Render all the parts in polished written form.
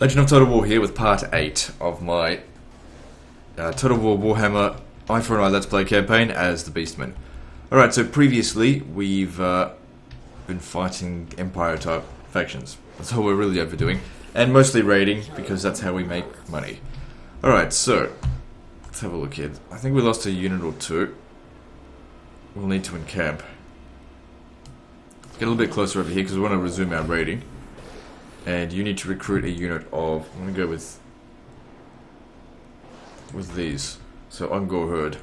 Legend of Total War here with part 8 of my Total War Warhammer Eye for an Eye Let's Play campaign as the Beastmen. Alright, so previously we've been fighting Empire type factions. That's all we're really ever doing. And mostly raiding, because that's how we make money. Alright, so let's have a look here. I think we lost a unit or two. We'll need to encamp. Let's get a little bit closer over here because we want to resume our raiding. And you need to recruit a unit of, I'm going to go with these. So Ungor Herd.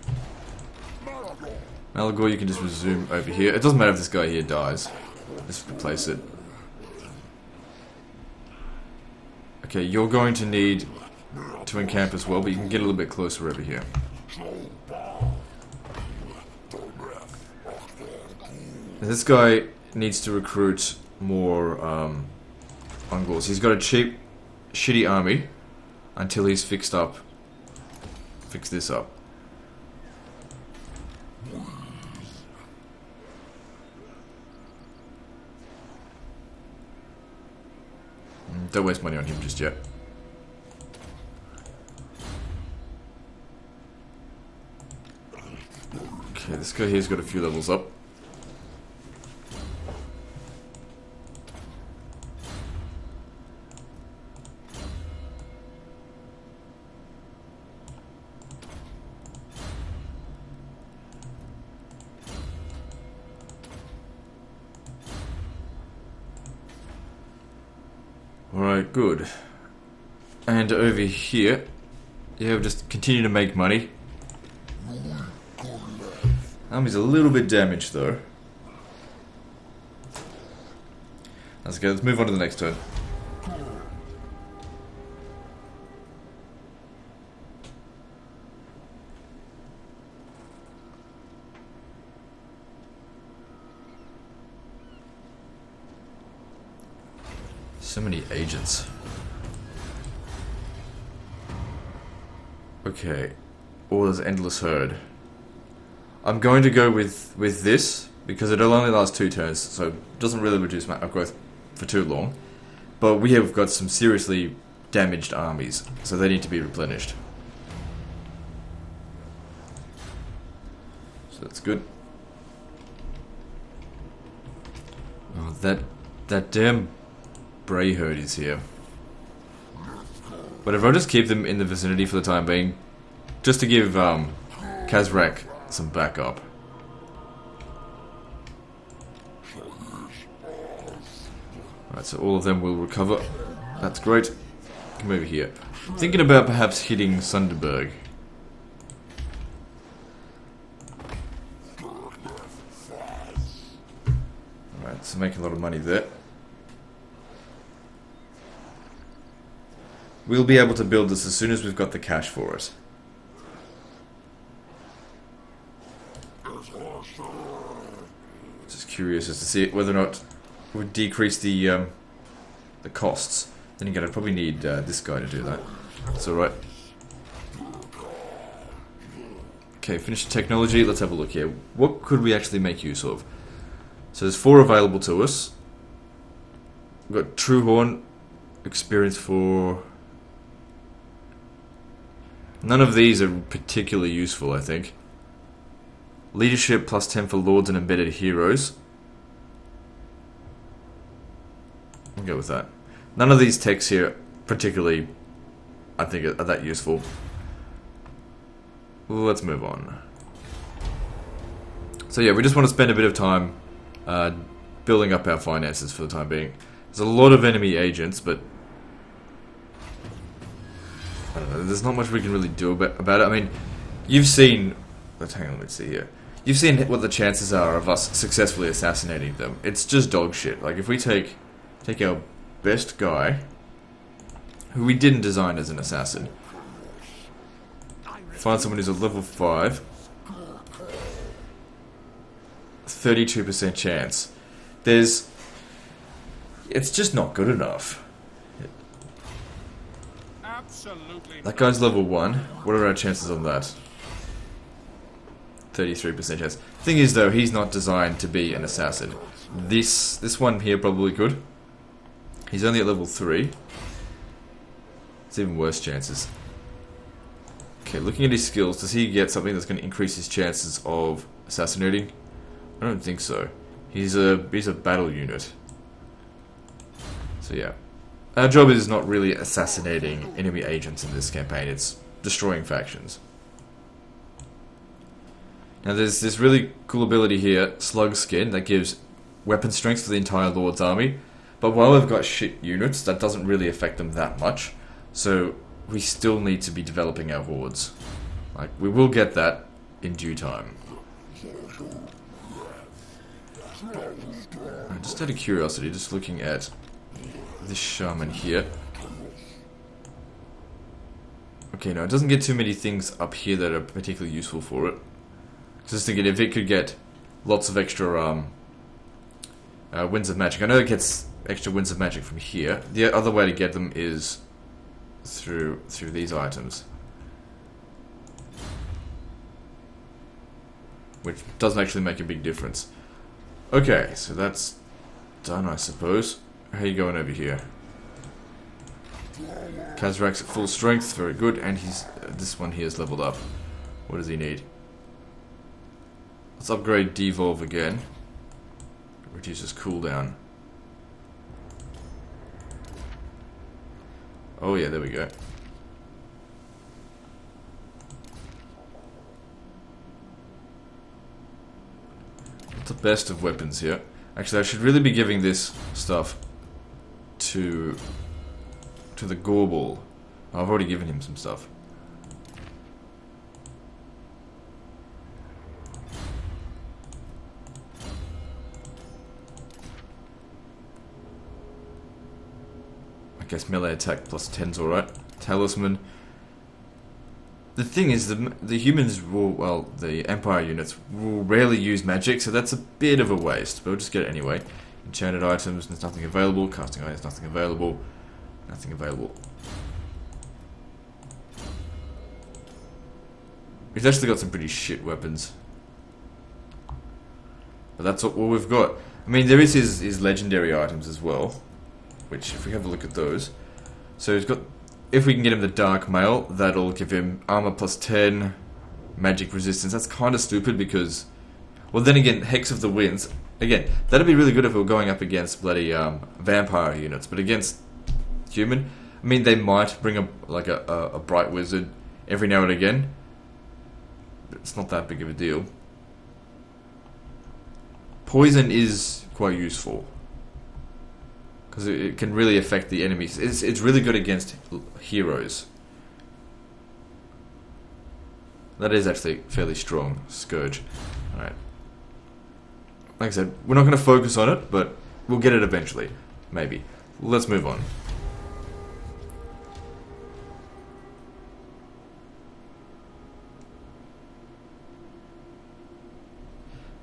Malagor, you can just resume over here. It doesn't matter if this guy here dies. Just replace it. Okay, you're going to need to encamp as well, but you can get a little bit closer over here. And this guy needs to recruit more Ungors. He's got a cheap, shitty army until he's fixed this up. Don't waste money on him just yet. Okay, this guy here's got a few levels up. Alright, good. And over here, yeah, we'll just continue to make money. Army's a little bit damaged though. That's good, let's move on to the next turn. So many agents. Okay. Oh, there's Endless Herd. I'm going to go with this, because it'll only last 2 turns, so it doesn't really reduce my growth for too long. But we have got some seriously damaged armies, so they need to be replenished. So that's good. Oh, that damn Bray Herd is here. But if I just keep them in the vicinity for the time being, just to give Kazrak some backup. Alright, so all of them will recover. That's great. Come over here. I'm thinking about perhaps hitting Sunderberg. Alright, so making a lot of money there. We'll be able to build this as soon as we've got the cash for it. Just curious as to see whether or not it would decrease the costs. Then again, I'd probably need this guy to do that. That's alright. Okay, finish the technology. Let's have a look here. What could we actually make use of? So there's 4 available to us. We've got Truehorn, experience for... None of these are particularly useful, I think. Leadership plus 10 for Lords and Embedded Heroes. I'll go with that. None of these techs here particularly, I think, are that useful. Let's move on. So yeah, we just want to spend a bit of time building up our finances for the time being. There's a lot of enemy agents, but I don't know, there's not much we can really do about it. I mean, you've seen... Hang on, let's see here. You've seen what the chances are of us successfully assassinating them. It's just dog shit. Like, if we take our best guy, who we didn't design as an assassin, find someone who's a level 5, 32% chance. It's just not good enough. That guy's level 1. What are our chances on that? 33% chance. Thing is though, he's not designed to be an assassin. This one here probably could. He's only at level 3. It's even worse chances. Okay, looking at his skills, does he get something that's going to increase his chances of assassinating? I don't think so. He's a battle unit. So yeah. Our job is not really assassinating enemy agents in this campaign, it's destroying factions. Now there's this really cool ability here, Slug Skin, that gives weapon strength to the entire Lord's army. But while we've got shit units, that doesn't really affect them that much. So we still need to be developing our hordes. Like, we will get that in due time. Just out of curiosity, just looking at this shaman here. Okay, no, it doesn't get too many things up here that are particularly useful for it. Just thinking if it could get lots of extra winds of magic. I know it gets extra winds of magic from here. The other way to get them is through these items, which doesn't actually make a big difference. Okay, so that's done, I suppose. How are you going over here? Kazrak's at full strength, very good, and he's this one here is leveled up. What does he need? Let's upgrade Devolve again. Reduces cooldown. Oh yeah, there we go. Not the best of weapons here. Actually, I should really be giving this stuff to the Gorbal. I've already given him some stuff. I guess melee attack plus 10's alright. Talisman. The thing is, the humans will, well, the Empire units will rarely use magic, so that's a bit of a waste, but we'll just get it anyway. Enchanted items, there's nothing available. Casting items, nothing available. Nothing available. We've actually got some pretty shit weapons. But that's all we've got. I mean, there is his legendary items as well, which, if we have a look at those. So he's got, if we can get him the Dark Mail, that'll give him armor plus 10, magic resistance. That's kind of stupid because, well, then again, Hex of the Winds. Again, that'd be really good if we were going up against bloody vampire units, but against human, I mean, they might bring a bright wizard every now and again, but it's not that big of a deal. Poison is quite useful because it can really affect the enemies. It's really good against heroes. That is actually fairly strong. Scourge. Alright. Like I said, we're not going to focus on it, but we'll get it eventually. Maybe. Let's move on.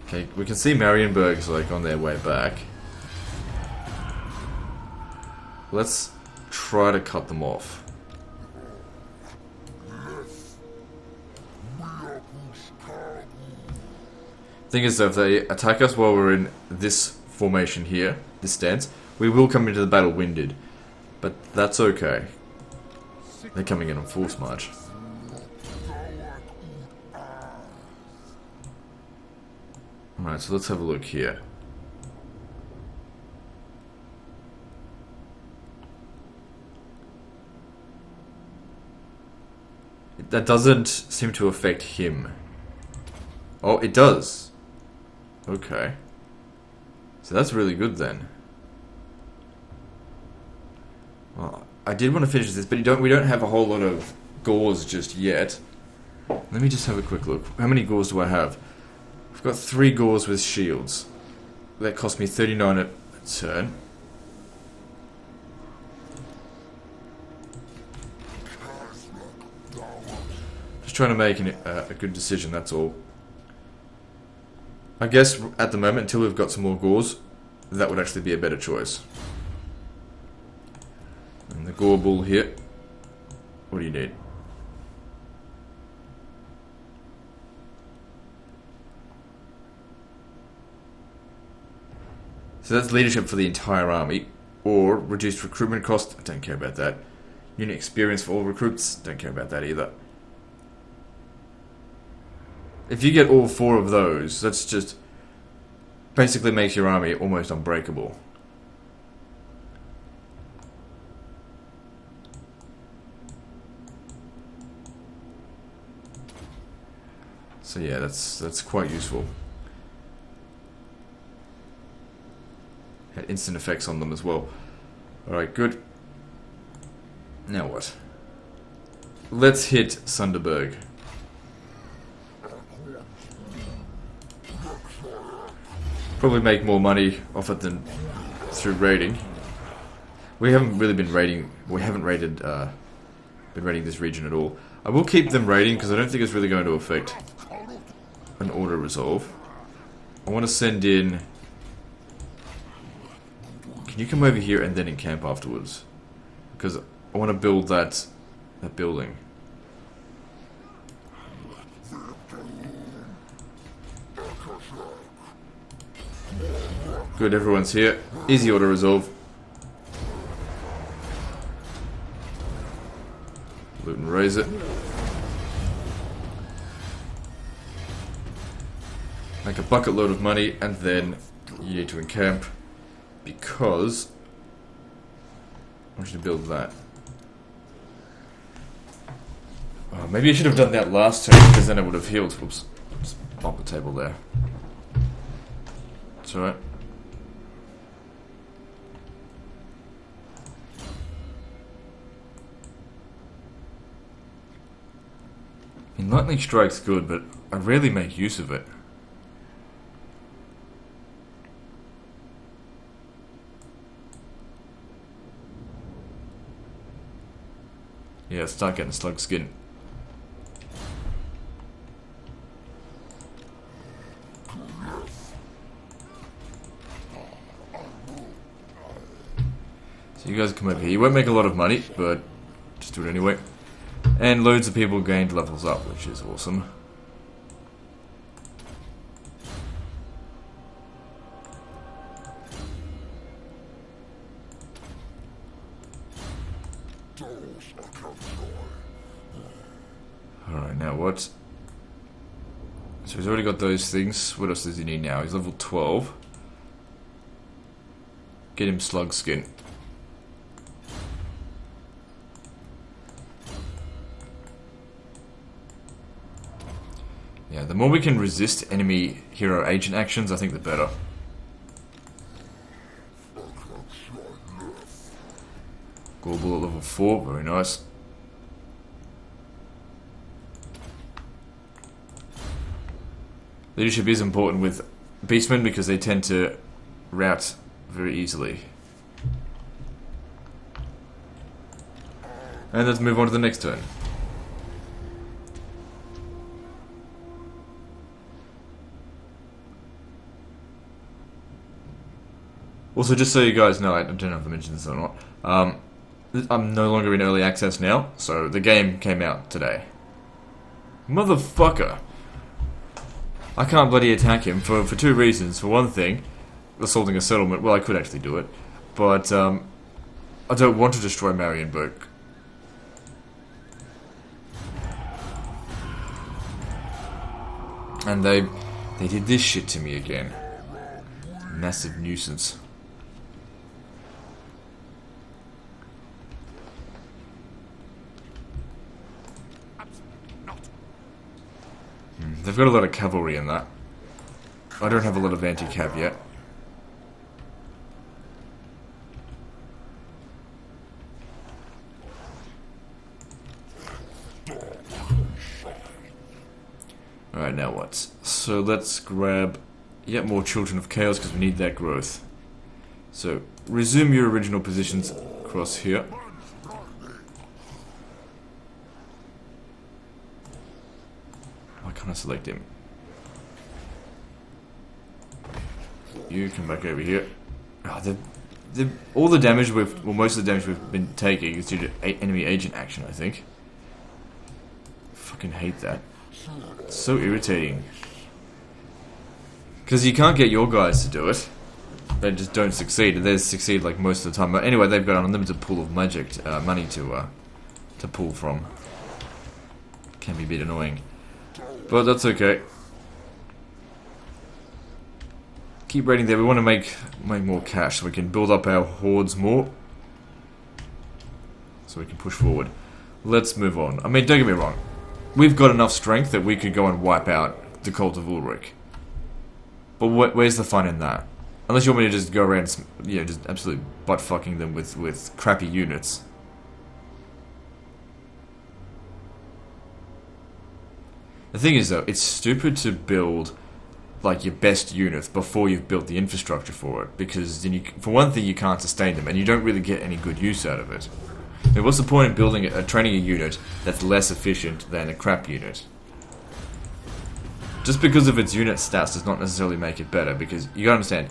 Okay, we can see Marienburg's like on their way back. Let's try to cut them off. Thing is, though, if they attack us while we're in this formation here, this stance, we will come into the battle winded. But that's okay. They're coming in on force march. Alright, so let's have a look here. That doesn't seem to affect him. Oh, it does. Okay. So that's really good then. Well, I did want to finish this, but we don't have a whole lot of gauze just yet. Let me just have a quick look. How many gauze do I have? I've got 3 gauze with shields. That cost me 39 a turn. Just trying to make a good decision, that's all. I guess at the moment, until we've got some more gauze, that would actually be a better choice. And the gore bull here. What do you need? So that's leadership for the entire army, or reduced recruitment cost. I don't care about that. Unit experience for all recruits. Don't care about that either. If you get all 4 of those, that's just basically makes your army almost unbreakable. So yeah, that's quite useful. Had instant effects on them as well. Alright, good. Now what? Let's hit Sunderberg. Probably make more money off it than through raiding. We haven't really been raiding. We haven't raided. Been raiding this region at all. I will keep them raiding because I don't think it's really going to affect an auto resolve. I want to send in. Can you come over here and then encamp afterwards? Because I want to build that building. Good, everyone's here. Easy auto resolve. Loot and raise it. Make a bucket load of money, and then you need to encamp because I want you to build that. Oh, maybe I should have done that last turn because then I would have healed. Whoops. Just bump the table there. It's alright. I mean, lightning strike's good, but I rarely make use of it. Yeah, start getting slug skin. So you guys come over here. You won't make a lot of money, but just do it anyway. And loads of people gained levels up, which is awesome. Alright, now what? So he's already got those things. What else does he need now? He's level 12. Get him slug skin. Yeah, the more we can resist enemy hero agent actions, I think the better. Global at level 4, very nice. Leadership is important with Beastmen because they tend to rout very easily. And let's move on to the next turn. Also, just so you guys know, I don't know if I mentioned this or not, I'm no longer in early access now, so the game came out today. Motherfucker! I can't bloody attack him for 2 reasons. For one thing, assaulting a settlement, well, I could actually do it, but I don't want to destroy Marienburg. And they did this shit to me again. Massive nuisance. They've got a lot of cavalry in that. I don't have a lot of anti-cav yet. Alright, now what? So let's grab yet more Children of Chaos because we need that growth. So, resume your original positions across here. Why can't I select him? You come back over here. Oh, all the damage most of the damage we've been taking is due to enemy agent action, I think. Fucking hate that. It's so irritating. Because you can't get your guys to do it. They just don't succeed. They succeed like most of the time. But anyway, they've got an unlimited pool of magic money to to pull from. Can be a bit annoying. But that's okay. Keep raiding there. We want to make more cash so we can build up our hordes more. So we can push forward. Let's move on. I mean, don't get me wrong. We've got enough strength that we could go and wipe out the Cult of Ulrich. But where's the fun in that? Unless you want me to just go around, you know, just absolutely butt-fucking them with crappy units. The thing is, though, it's stupid to build, like, your best units before you've built the infrastructure for it. Because, then for one thing, you can't sustain them, and you don't really get any good use out of it. I mean, what's the point in building training a unit that's less efficient than a crap unit? Just because of its unit stats does not necessarily make it better, because you gotta understand,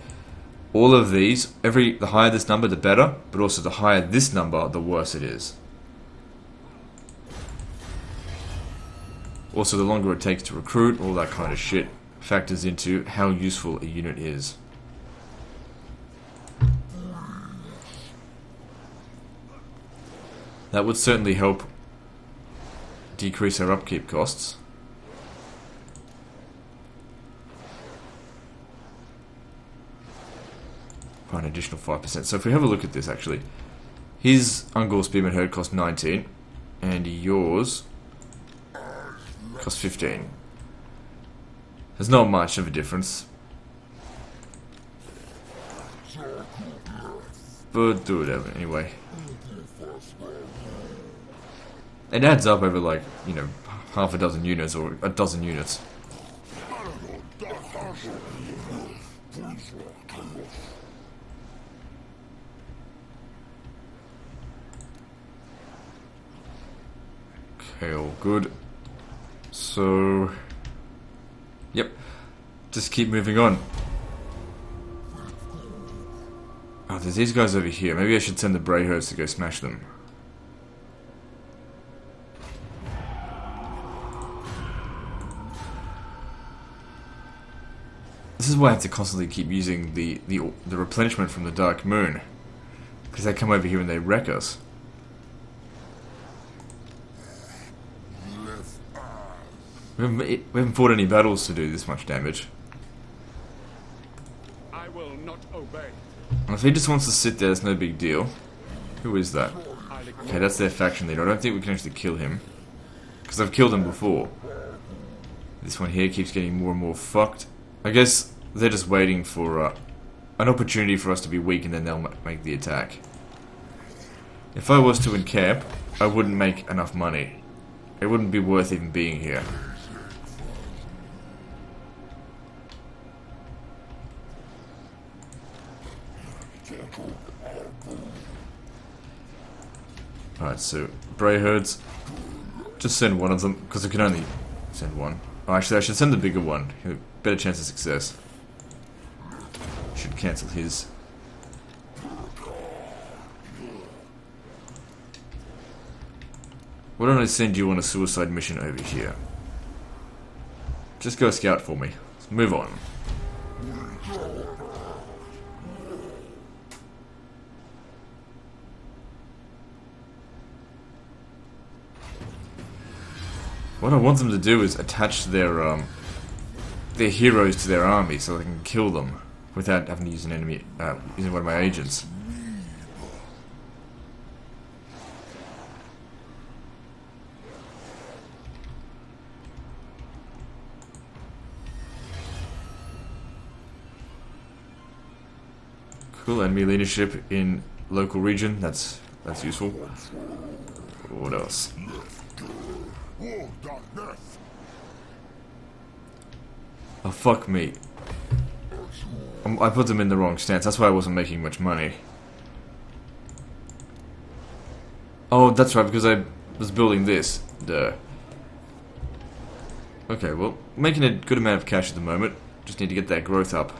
all of these, the higher this number, the better, but also the higher this number, the worse it is. Also, the longer it takes to recruit, all that kind of shit factors into how useful a unit is. That would certainly help decrease our upkeep costs. By an additional 5%. So if we have a look at this, actually, his Ungor Spearman Herd cost 19, and yours cost 15. There's not much of a difference, but do whatever anyway. It adds up over, like, you know, half a dozen units or a dozen units. Okay, all good. So, yep, just keep moving on. Oh, there's these guys over here. Maybe I should send the Brayherds to go smash them. This is why I have to constantly keep using the replenishment from the Dark Moon, because they come over here and they wreck us. We haven't fought any battles to do this much damage. I will not obey. And if he just wants to sit there, it's no big deal. Who is that? Okay, that's their faction leader. I don't think we can actually kill him, because I've killed him before. This one here keeps getting more and more fucked. I guess they're just waiting for an opportunity for us to be weak, and then they'll make the attack. If I was to encamp, I wouldn't make enough money. It wouldn't be worth even being here. Alright, so Brayherds, just send one of them, because I can only send one. Oh, actually, I should send the bigger one. Better chance of success. Should cancel his. Why don't I send you on a suicide mission over here? Just go scout for me. Let's move on. What I want them to do is attach their heroes to their army so they can kill them without having to use an enemy, using one of my agents. Cool, enemy leadership in local region. That's useful. What else? Oh, fuck me. I put them in the wrong stance. That's why I wasn't making much money. Oh, that's right, because I was building this. Duh. Okay, well, making a good amount of cash at the moment. Just need to get that growth up.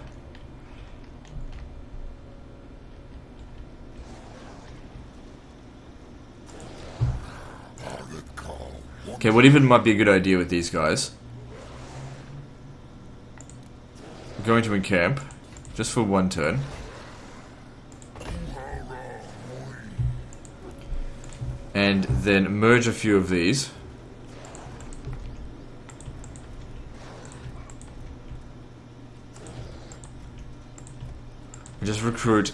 Okay, what even might be a good idea with these guys? I'm going to encamp, just for one turn. and then merge a few of these. And just recruit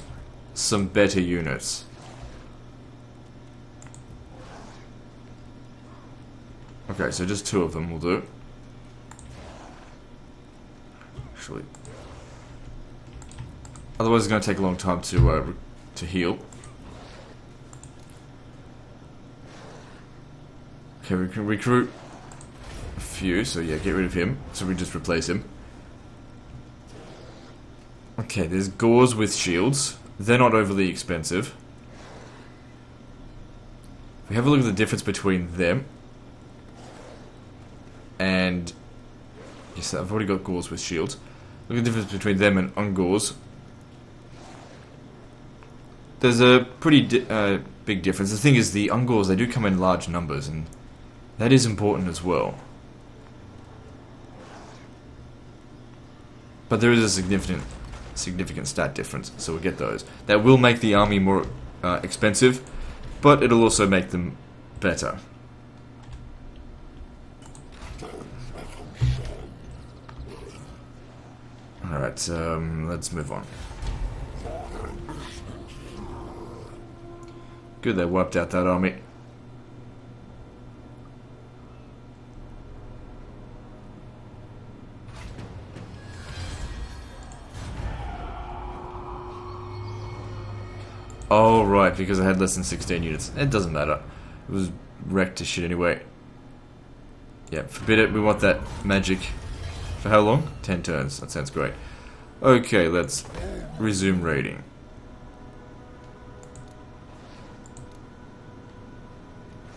some better units. Okay, so just 2 of them will do. Actually, otherwise it's going to take a long time to heal. Okay, we can recruit a few, so yeah, get rid of him. So we just replace him. Okay, there's Gauls with shields. They're not overly expensive. If we have a look at the difference between them and... Yes, I've already got Gauls with shields. Look at the difference between them and Ungors. There's a pretty big difference. The thing is, the Ungors, they do come in large numbers, and that is important as well. But there is a significant stat difference, so we'll get those. That will make the army more expensive, but it'll also make them better. Alright, let's move on. Good, they wiped out that army. Oh, right, because I had less than 16 units. It doesn't matter. It was wrecked to shit anyway. Yeah, forbid it. We want that magic. For how long? 10 turns. That sounds great. Okay, let's resume raiding.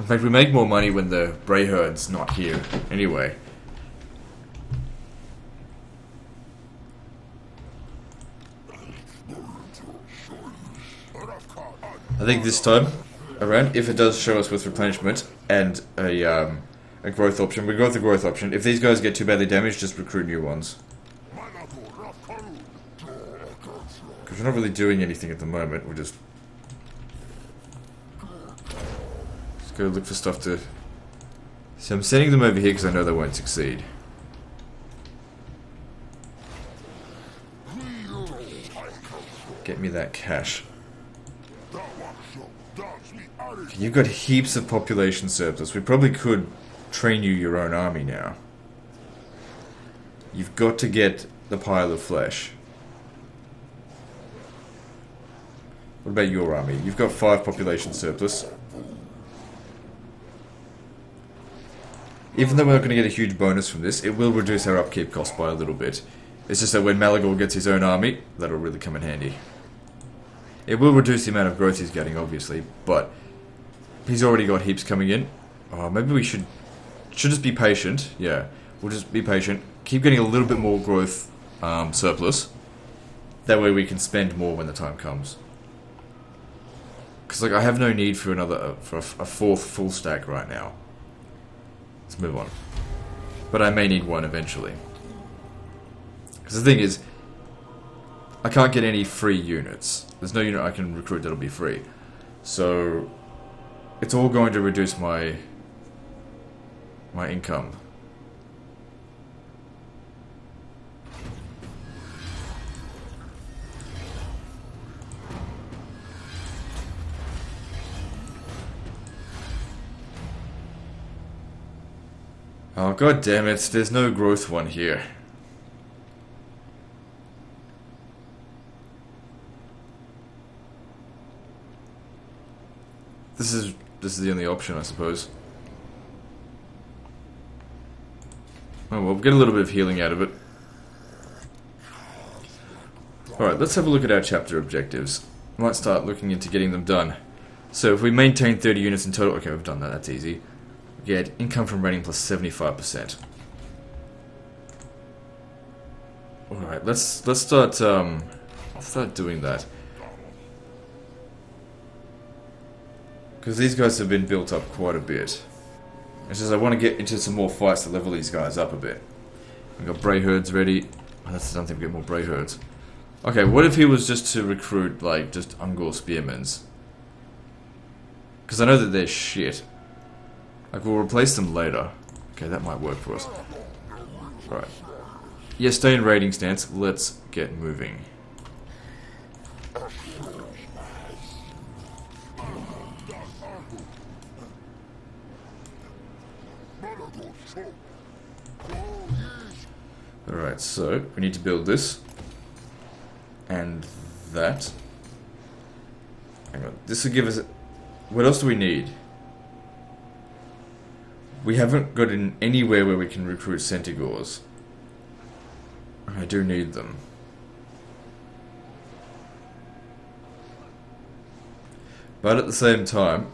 In fact, we make more money when the Brayherd's not here, anyway. I think this time around, if it does show us with replenishment and a growth option, we go with the growth option. If these guys get too badly damaged, just recruit new ones. Because we're not really doing anything at the moment, we're just go look for stuff to... So I'm sending them over here because I know they won't succeed. Get me that cash. Okay, you've got heaps of population surplus. We probably could train you your own army now. You've got to get the pile of flesh. What about your army? You've got 5 population surplus. Even though we're not going to get a huge bonus from this, it will reduce our upkeep cost by a little bit. It's just that when Malagor gets his own army, that'll really come in handy. It will reduce the amount of growth he's getting, obviously, but he's already got heaps coming in. Oh, maybe we should just be patient. Yeah, we'll just be patient. Keep getting a little bit more growth surplus. That way we can spend more when the time comes. Because like I have no need for another for a 4th full stack right now. Let's move on. But I may need one eventually. Because the thing is, I can't get any free units. There's no unit I can recruit that'll be free. So, it's all going to reduce my income. Oh, god damn it, there's no growth one here. This is the only option, I suppose. Oh well, we'll get a little bit of healing out of it. Alright, let's have a look at our chapter objectives. I might start looking into getting them done. So if we maintain 30 units in total... Okay, we've done that, that's easy. Get income from raiding plus 75%. Alright, let's start I'll start doing that. Because these guys have been built up quite a bit. It's just I want to get into some more fights to level these guys up a bit. We've got Brayherds ready. Oh, that's the thing, we get more Brayherds. Okay, what if he was just to recruit, like, just Ungor Spearmans? Because I know that they're shit. Like, we'll replace them later. Okay, that might work for us. Alright. Yeah, stay in raiding stance. Let's get moving. Alright, so we need to build this. And that. Hang on. This will give us... What else do we need? We haven't got in anywhere where we can recruit Centaurs. I do need them. But at the same time,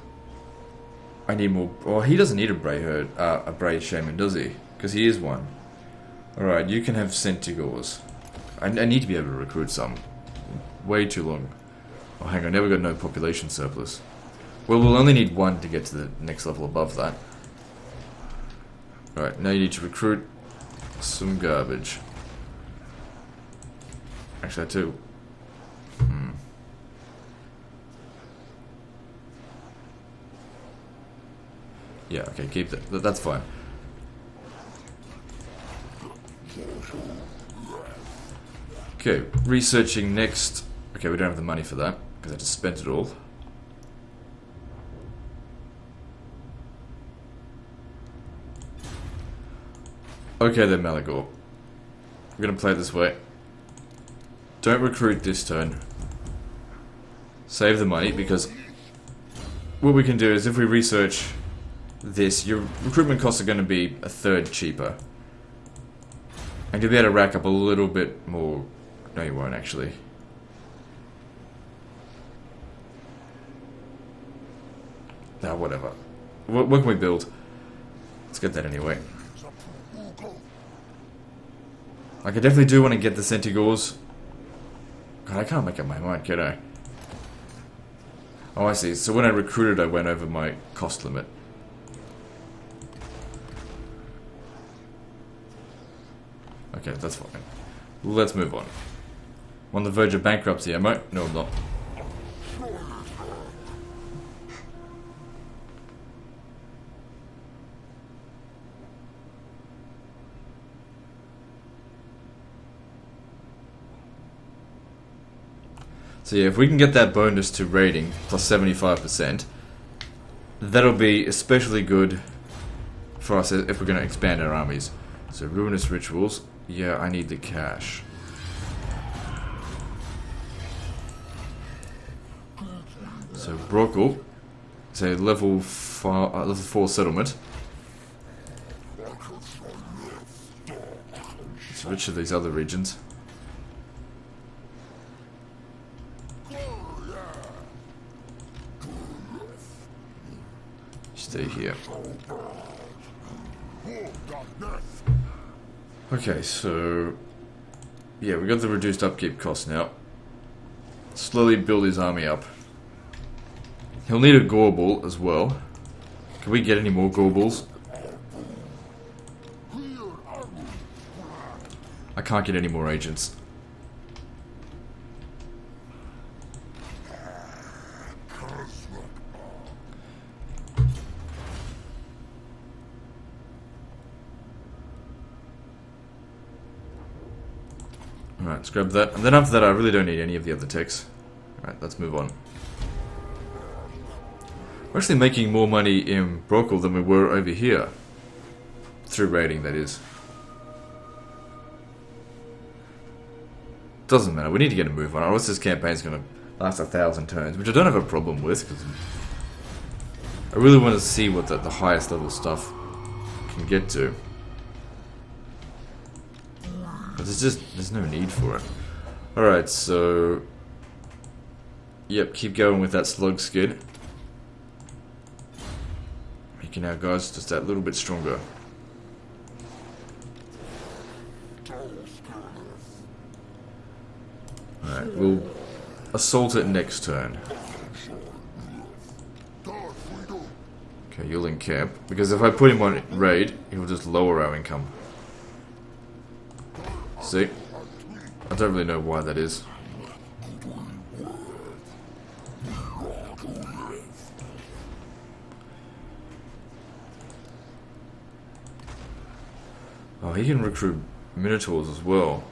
I need more... Well, he doesn't need a Bray Shaman, does he? Because he is one. Alright, you can have Centaurs. I need to be able to recruit some. Way too long. Oh, hang on, never got no population surplus. Well, we'll only need one to get to the next level above that. Alright, now you need to recruit some garbage. Actually, I do. Yeah, okay, keep that. That's fine. Okay, researching next. Okay, we don't have the money for that, because I just spent it all. Okay then, Malagor. We're gonna play it this way. Don't recruit this turn. Save the money, because what we can do is if we research this, your recruitment costs are going to be a third cheaper. And you'll be able to rack up a little bit more. No, you won't actually. Nah, whatever. What can we build? Let's get that anyway. Like, I definitely do want to get the Centaurs. God, I can't make up my mind, can I? Oh, I see. So when I recruited, I went over my cost limit. Okay, that's fine. Let's move on. I'm on the verge of bankruptcy, am I? No, I'm not. So yeah, if we can get that bonus to rating, plus 75%, that'll be especially good for us if we're going to expand our armies. So ruinous rituals, yeah, I need the cash. So Brockle, it's a level 4 settlement. It's rich of these other regions. Stay here. Okay, so yeah, we got the reduced upkeep cost now. Slowly build his army up. He'll need a Gorball as well. Can we get any more Gorballs? I can't get any more agents. Alright, let's grab that. And then after that, I really don't need any of the other techs. Alright, let's move on. We're actually making more money in Brockle than we were over here. Through raiding, that is. Doesn't matter, we need to get a move on. Unless this campaign's going to last 1,000 turns, which I don't have a problem with, because I really want to see what the highest level stuff can get to. But there's no need for it. Alright, so... Yep, keep going with that slug skid. Making our guys just that little bit stronger. Alright, we'll assault it next turn. Okay, you'll encamp. Because if I put him on raid, he'll just lower our income. See? I don't really know why that is. Oh, he can recruit Minotaurs as well.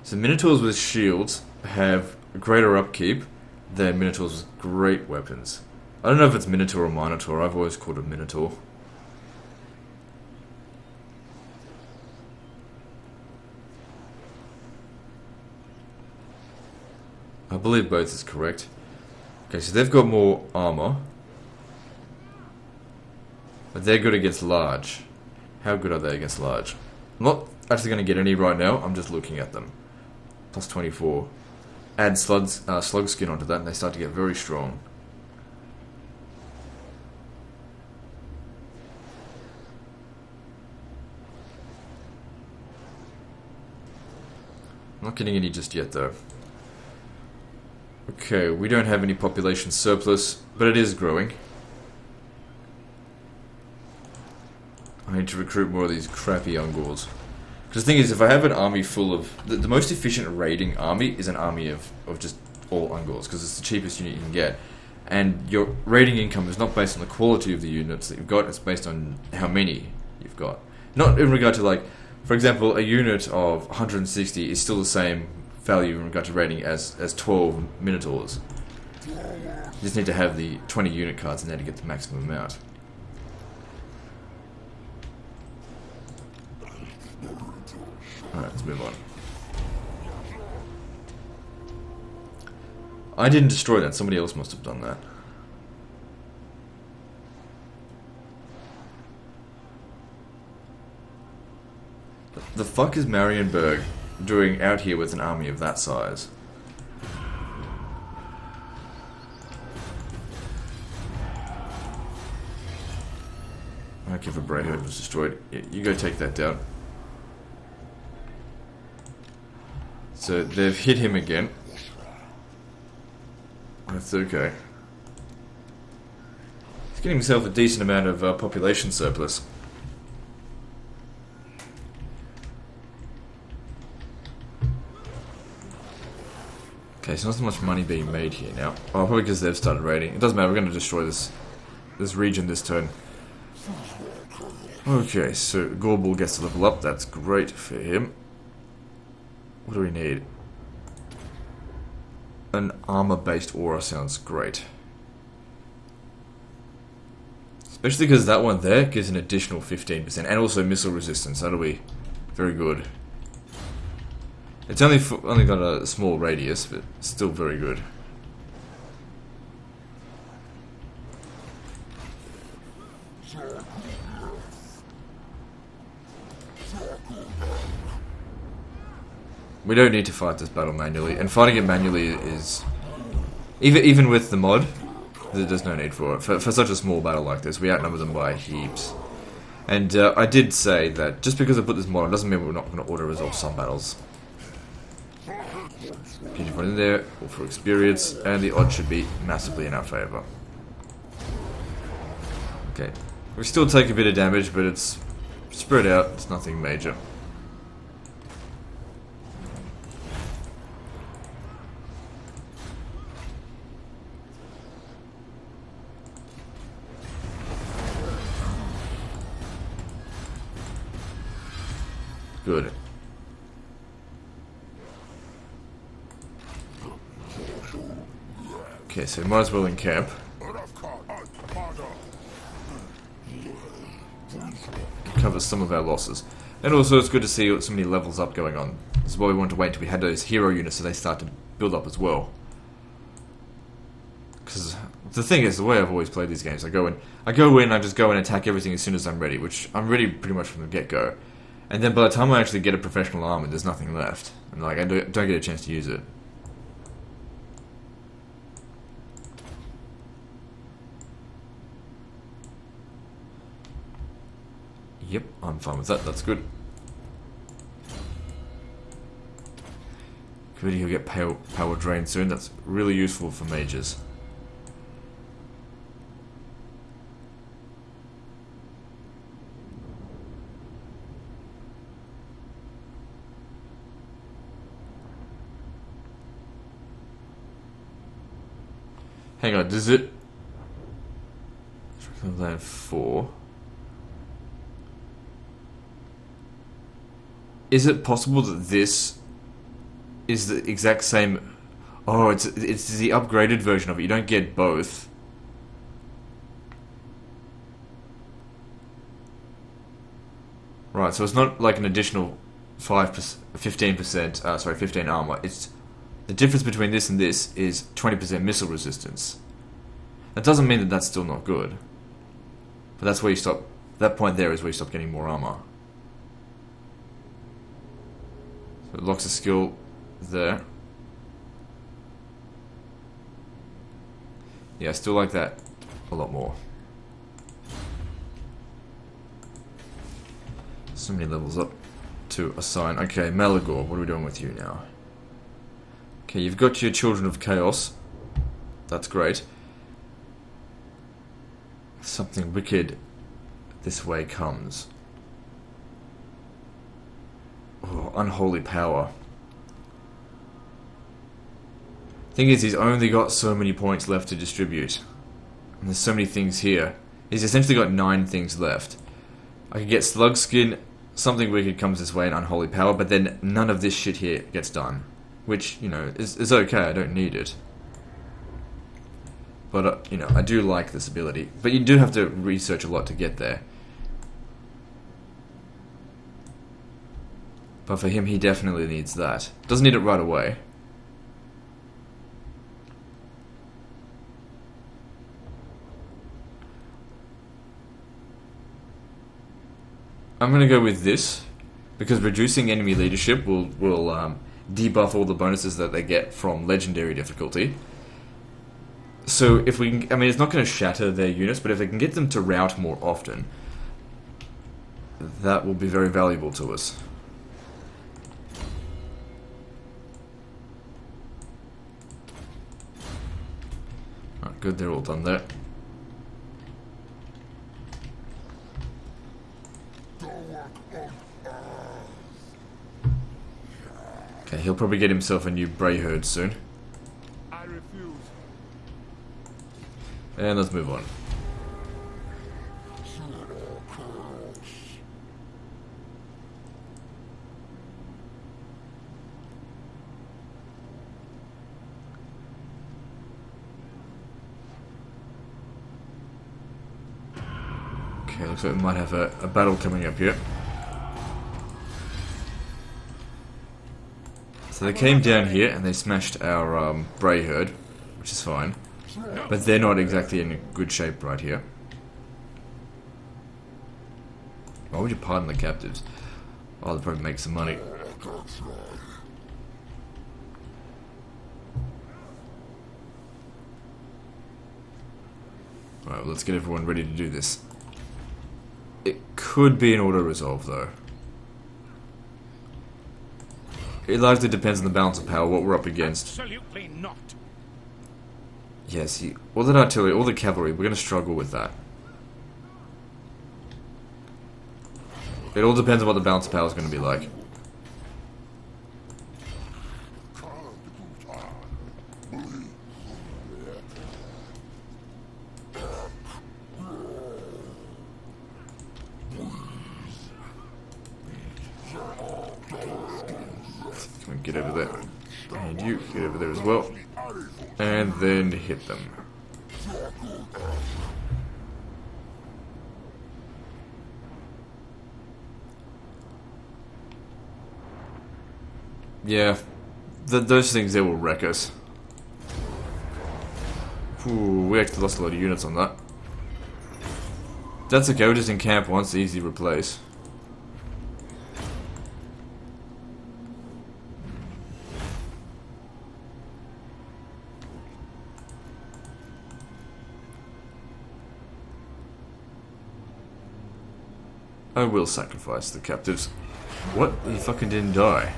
So Minotaurs with shields have greater upkeep than Minotaurs with great weapons. I don't know if it's Minotaur or Minotaur. I've always called it Minotaur. I believe both is correct. Okay, so they've got more armor. But they're good against large. How good are they against large? I'm not actually going to get any right now. I'm just looking at them. Plus 24. Add slug skin onto that and they start to get very strong. I'm not getting any just yet though. Okay, we don't have any population surplus, but it is growing. I need to recruit more of these crappy Ungors. Because the thing is, if I have an army full of... The most efficient raiding army is an army of just all Ungors, because it's the cheapest unit you can get. And your raiding income is not based on the quality of the units that you've got, it's based on how many you've got. Not in regard to, like, for example, a unit of 160 is still the same value in regard to raiding as 12 Minotaurs. You just need to have the 20 unit cards in there to get the maximum amount. Alright, let's move on. I didn't destroy that, somebody else must have done that. The fuck is Marienburg doing out here with an army of that size? Okay, if a Brayherd was destroyed, you go take that down. So they've hit him again. That's okay. He's getting himself a decent amount of population surplus. Okay, so not so much money being made here now. Oh, probably because they've started raiding. It doesn't matter, we're going to destroy this region this turn. Okay, so Gorbul gets to level up. That's great for him. What do we need? An armor-based aura sounds great. Especially because that one there gives an additional 15%. And also missile resistance. That'll be very good. It's only got a small radius, but still very good. We don't need to fight this battle manually, and fighting it manually is... Even with the mod, there's no need for it. For such a small battle like this, we outnumber them by heaps. And I did say that just because I put this mod on doesn't mean we're not going to auto-resolve some battles. Beautiful in there, all for experience, and the odds should be massively in our favour. Okay, we still take a bit of damage, but it's spread out, it's nothing major. Good. Okay, so might as well encamp. Cover some of our losses. And also it's good to see so many levels up going on. This is why we wanted to wait until we had those hero units so they start to build up as well. Because the thing is, the way I've always played these games, I go in, I just go and attack everything as soon as I'm ready, which I'm ready pretty much from the get-go. And then by the time I actually get a professional army, there's nothing left. And like, I don't get a chance to use it. Yep, I'm fine with that, that's good. Committee will get power drain soon, that's really useful for mages. Hang on, does it... Land 4. Is it possible that this is the exact same? Oh, it's the upgraded version of it. You don't get both. Right, so it's not like an additional 15%. Sorry, 15 armor. It's the difference between this and this is 20% missile resistance. That doesn't mean that that's still not good, but that's where you stop. That point there is where you stop getting more armor. So it locks a skill there. Yeah, I still like that a lot more. So many levels up to assign. Okay, Malagor, what are we doing with you now? Okay, you've got your Children of Chaos. That's great. Something wicked this way comes. Oh, unholy power. Thing is, he's only got so many points left to distribute. And there's so many things here. He's essentially got 9 things left. I could get Slug Skin, something wicked comes this way, and unholy power, but then none of this shit here gets done. Which, you know, is okay, I don't need it. But, you know, I do like this ability. But you do have to research a lot to get there. But for him, he definitely needs that. Doesn't need it right away. I'm gonna go with this, because reducing enemy leadership will debuff all the bonuses that they get from legendary difficulty. So if we can, I mean, it's not going to shatter their units, but if they can get them to rout more often, that will be very valuable to us. Oh, good, they're all done there. Okay, he'll probably get himself a new Brayherd soon. I refuse. And let's move on. Okay, looks like we might have a battle coming up here. So they came down here and they smashed our Brayherd, which is fine. But they're not exactly in good shape right here. Why would you pardon the captives? Oh, they'll probably make some money. Alright, well, let's get everyone ready to do this. It could be an auto-resolve, though. It largely depends on the balance of power, what we're up against. Absolutely not. Yes, all that artillery, all the cavalry, we're going to struggle with that. It all depends on what the balance of power is going to be like. Get over there. And you get over there as well. And then hit them. Yeah, those things there will wreck us. Ooh, we actually lost a lot of units on that. That's okay, we're just in camp once, easy replace. I will sacrifice the captives. What? He fucking didn't die.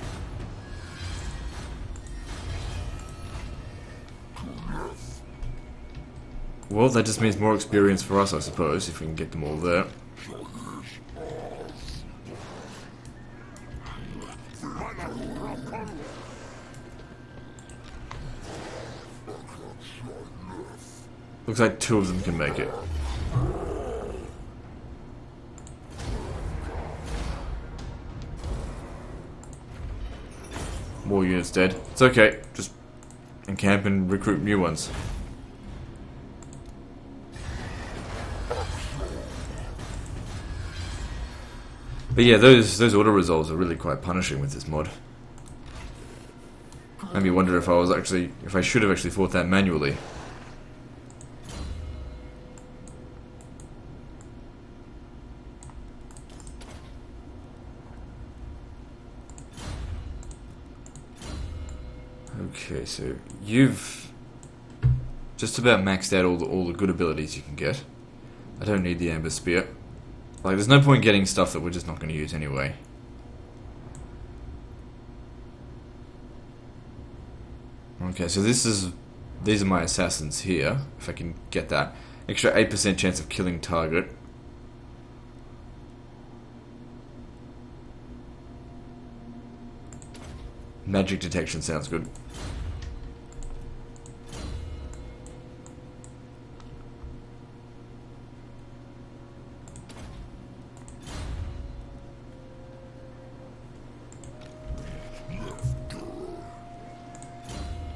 Well, that just means more experience for us, I suppose, if we can get them all there. Looks like 2 of them can make it. all units dead. It's okay. Just encamp and recruit new ones. But yeah, those auto resolves are really quite punishing with this mod. Made me wonder if I should have actually fought that manually. Okay, so you've just about maxed out all the good abilities you can get. I don't need the Amber Spear. Like, there's no point getting stuff that we're just not going to use anyway. Okay, so these are my assassins here, if I can get that. Extra 8% chance of killing target. Magic detection sounds good.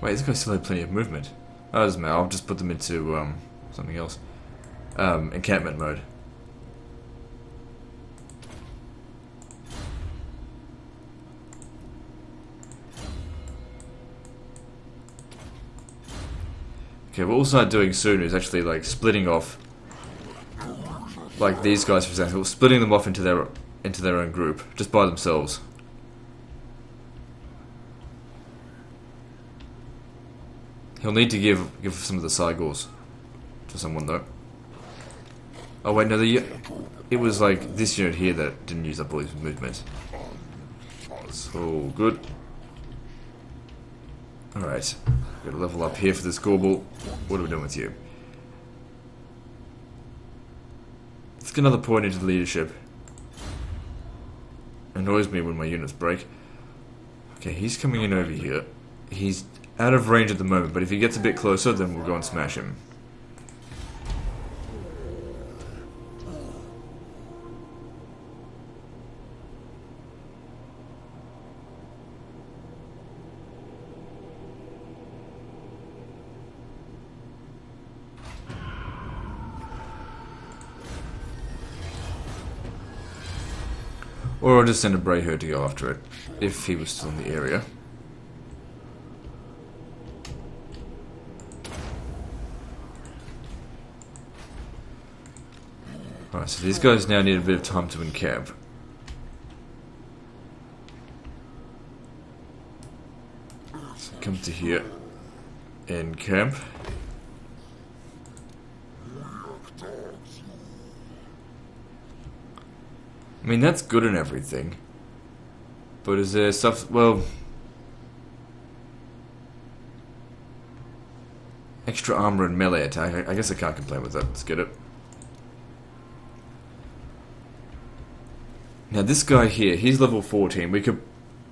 Wait, this guy still had plenty of movement. Oh, doesn't matter. I'll just put them into something else. Encampment mode. Okay, what we'll start doing soon is actually like splitting off, like these guys for example, splitting them off into their own group, just by themselves. He'll need to give some of the Cygors to someone though. Oh wait, no, it was like this unit here that didn't use up all his movement. So good. Alright, gotta level up here for this Gorbel. What are we doing with you? Let's get another point into leadership. Annoys me when my units break. Okay, he's coming in over here. He's out of range at the moment, but if he gets a bit closer, then we'll go and smash him. Or I'll just send a Brayherd to go after it, if he was still in the area. Alright, so these guys now need a bit of time to encamp. So come to here, encamp. I mean, that's good and everything. But is there stuff, well... extra armor and melee attack, I guess I can't complain with that, let's get it. Now this guy here, he's level 14. We could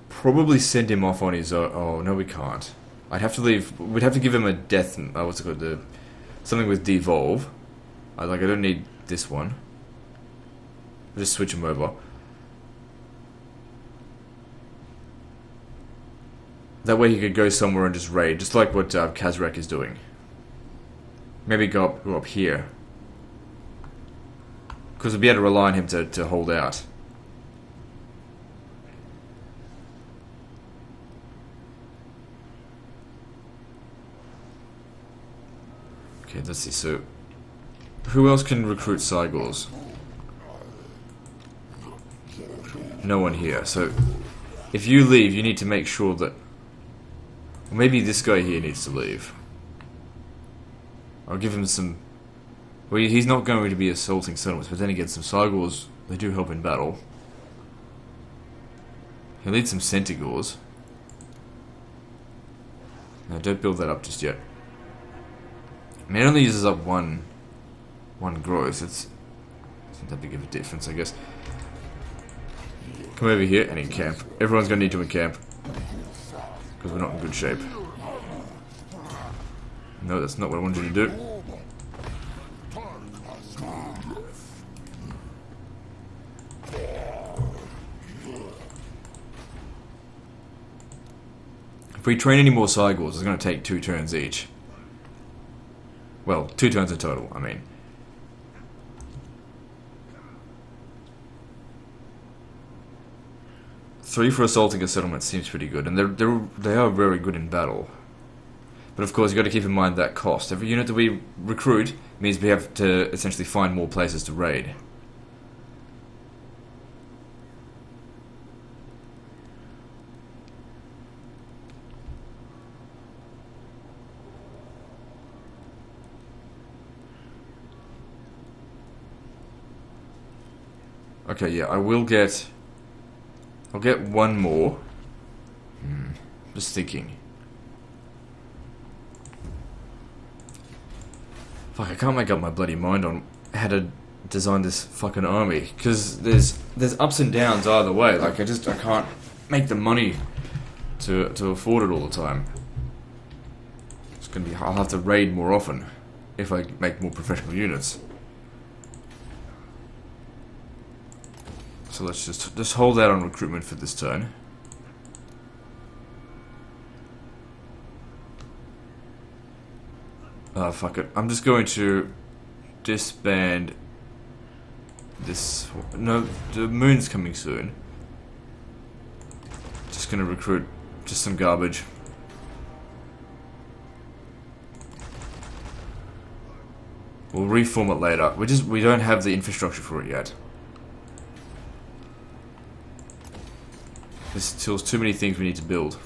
probably send him off on his own. Oh, no we can't. I'd have to leave, we'd have to give him a death, what's it called, something with devolve. I don't need this one. I'll just switch him over. That way he could go somewhere and just raid, just like what Kazrak is doing. Maybe go up here. Because we'll be able to rely on him to hold out. Okay, let's see, so... who else can recruit Cygors? No one here, so... if you leave, you need to make sure that... well, maybe this guy here needs to leave. I'll give him some... well, he's not going to be assaulting settlements, but then again, some Cygors, they do help in battle. He'll need some Centigors. No, don't build that up just yet. I mean, it only uses up one growth. It's not that big of a difference, I guess. Come over here and encamp. Everyone's going to need to encamp. Because we're not in good shape. No, that's not what I wanted you to do. If we train any more Cygors, it's going to take 2 turns each. Well, 2 turns in total, I mean. Three for assaulting a settlement seems pretty good, and they are very good in battle. But of course, you've got to keep in mind that cost. Every unit that we recruit means we have to essentially find more places to raid. Okay, yeah, I'll get one more. Just thinking. Fuck, I can't make up my bloody mind on how to design this fucking army, because there's ups and downs either way. Like, I can't make the money to afford it all the time. It's gonna be, I'll have to raid more often if I make more professional units. So let's just hold out on recruitment for this turn. Fuck it. I'm just going to disband this. No, the moon's coming soon. Just gonna recruit just some garbage. We'll reform it later. We don't have the infrastructure for it yet. There's still too many things we need to build.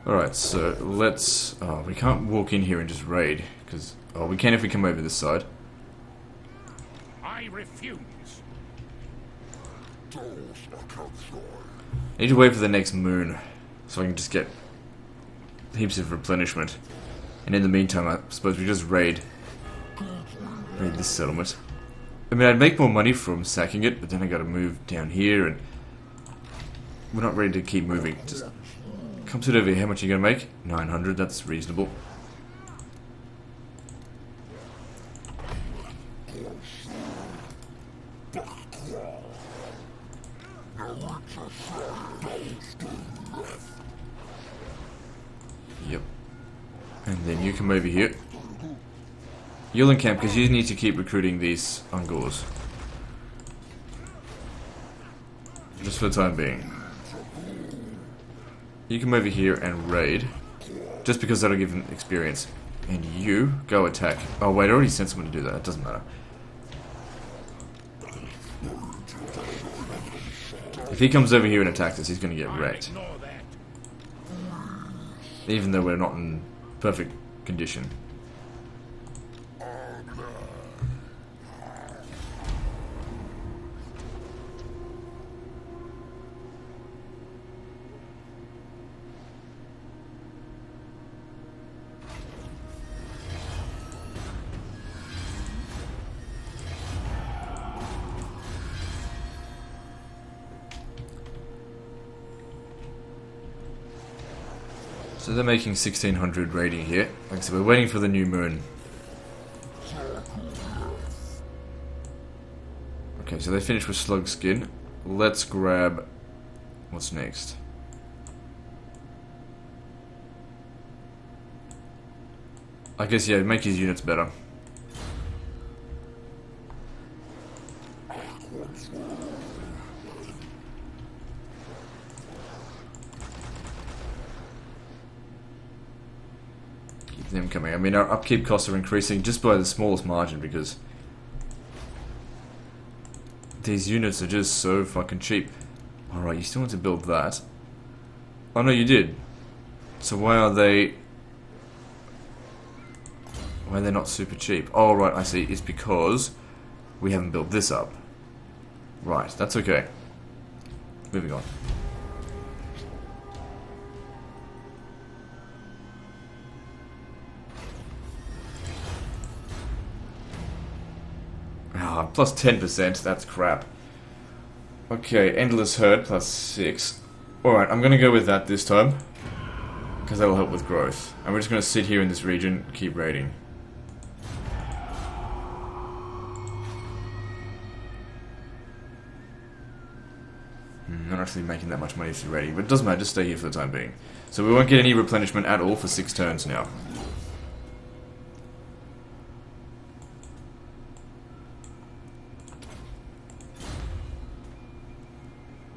Alright, so let's... Oh, we can't walk in here and just raid, because... Oh, we can if we come over this side. I refuse. I need to wait for the next moon, so I can just get heaps of replenishment. And in the meantime, I suppose we just raid this settlement. I mean, I'd make more money from sacking it, but then I gotta move down here, and... We're not ready to keep moving. Just... Come sit over here. How much are you gonna make? 900, that's reasonable. Yep. And then you come over here. You'll encamp because you need to keep recruiting these Ungors. Just for the time being. You come over here and raid, just because that'll give them experience. And you go attack. Oh wait, I already sent someone to do that. It doesn't matter. If he comes over here and attacks us, he's going to get wrecked. Even though we're not in perfect condition. So they're making 1600 raiding here. Like I said, we're waiting for the new moon. Okay, so they finished with slug skin. Let's grab... What's next? I guess, yeah, make his units better. Them coming. I mean, our upkeep costs are increasing just by the smallest margin because these units are just so fucking cheap. Alright, you still want to build that. Oh no, you did. So why are they not super cheap? Oh right, I see. It's because we haven't built this up. Right, that's okay. Moving on. Ah, plus 10%, that's crap. Okay, Endless Herd, plus 6. Alright, I'm gonna go with that this time. Because that'll help with growth. And we're just gonna sit here in this region, keep raiding. Not actually making that much money through raiding, but it doesn't matter, just stay here for the time being. So we won't get any replenishment at all for 6 turns now.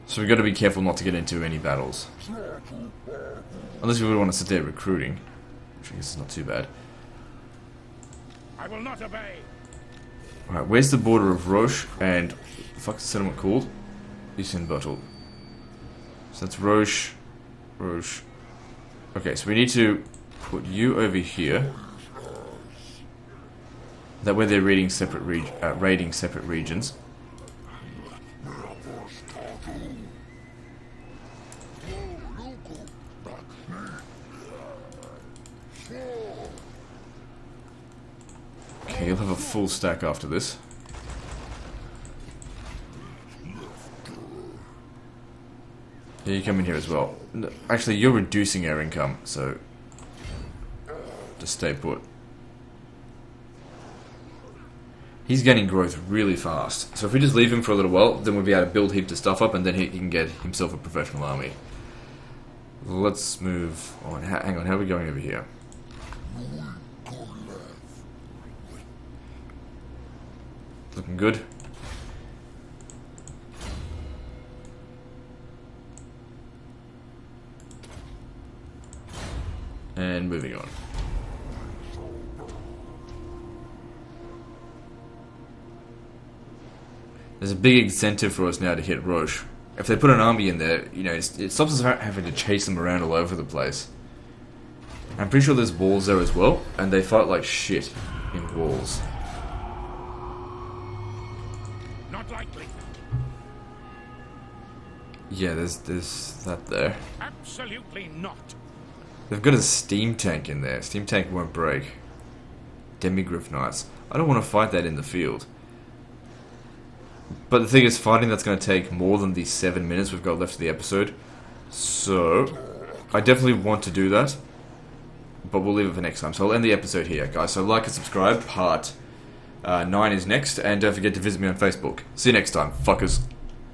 So we've got to be careful not to get into any battles. Unless we really want to sit there recruiting. Which I guess is not too bad. I will not obey. Alright, where's the border of Roche and... the fuck's the settlement called? Eastern Bottle. So that's Roche. Roche. Okay, so we need to put you over here. That way they're raiding separate regions. Okay, you'll have a full stack after this. Yeah, you come in here as well. No, actually, you're reducing our income, so just stay put. He's gaining growth really fast. So if we just leave him for a little while, then we'll be able to build heaps of stuff up, and then he can get himself a professional army. Let's move on. Hang on, how are we going over here? Looking good. And moving on. There's a big incentive for us now to hit Roche. If they put an army in there, you know, it stops us having to chase them around all over the place. I'm pretty sure there's walls there as well, and they fight like shit in walls. Not likely. Yeah, there's that there. Absolutely not. They've got a steam tank in there. Steam tank won't break. Demigriff Knights. I don't want to fight that in the field. But the thing is, fighting that's going to take more than the 7 minutes we've got left of the episode. So, I definitely want to do that. But we'll leave it for next time. So I'll end the episode here, guys. So like and subscribe. Part 9 is next. And don't forget to visit me on Facebook. See you next time, fuckers.